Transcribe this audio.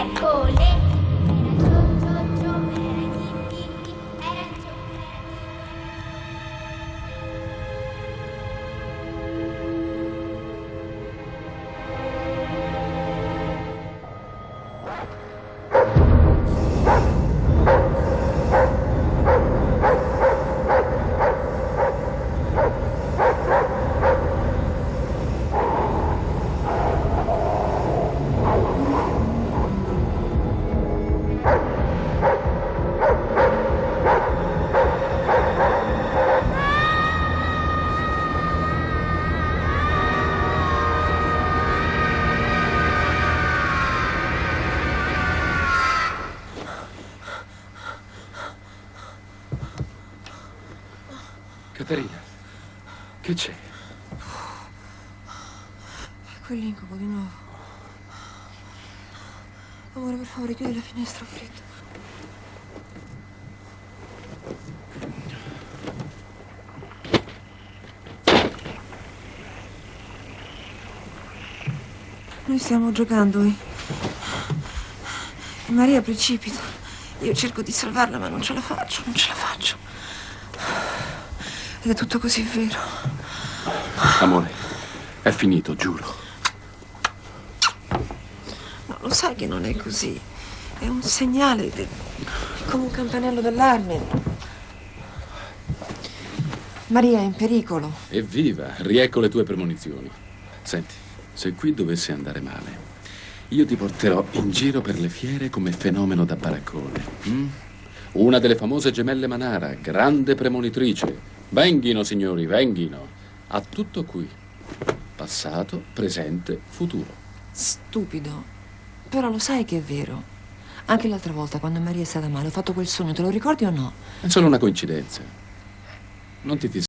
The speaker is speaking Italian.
Eccole. Caterina, che c'è? È quell'incubo di nuovo. Amore, per favore, chiudi la finestra, ho freddo. Noi stiamo giocando e Maria precipita. Io cerco di salvarla, ma non ce la faccio, non ce la faccio. Ed è tutto così vero. Amore, è finito, giuro. No, lo sai che non è così. È un segnale, è come un campanello d'allarme. Maria è in pericolo. Evviva, riecco le tue premonizioni. Senti, se qui dovesse andare male, io ti porterò in giro per le fiere come fenomeno da baraccone. Una delle famose gemelle Manara, grande premonitrice. Venghino, signori, venghino. Ha tutto qui. Passato, presente, futuro. Stupido. Però lo sai che è vero. Anche l'altra volta, quando Maria è stata male, ho fatto quel sogno. Te lo ricordi o no? È solo una coincidenza. Non ti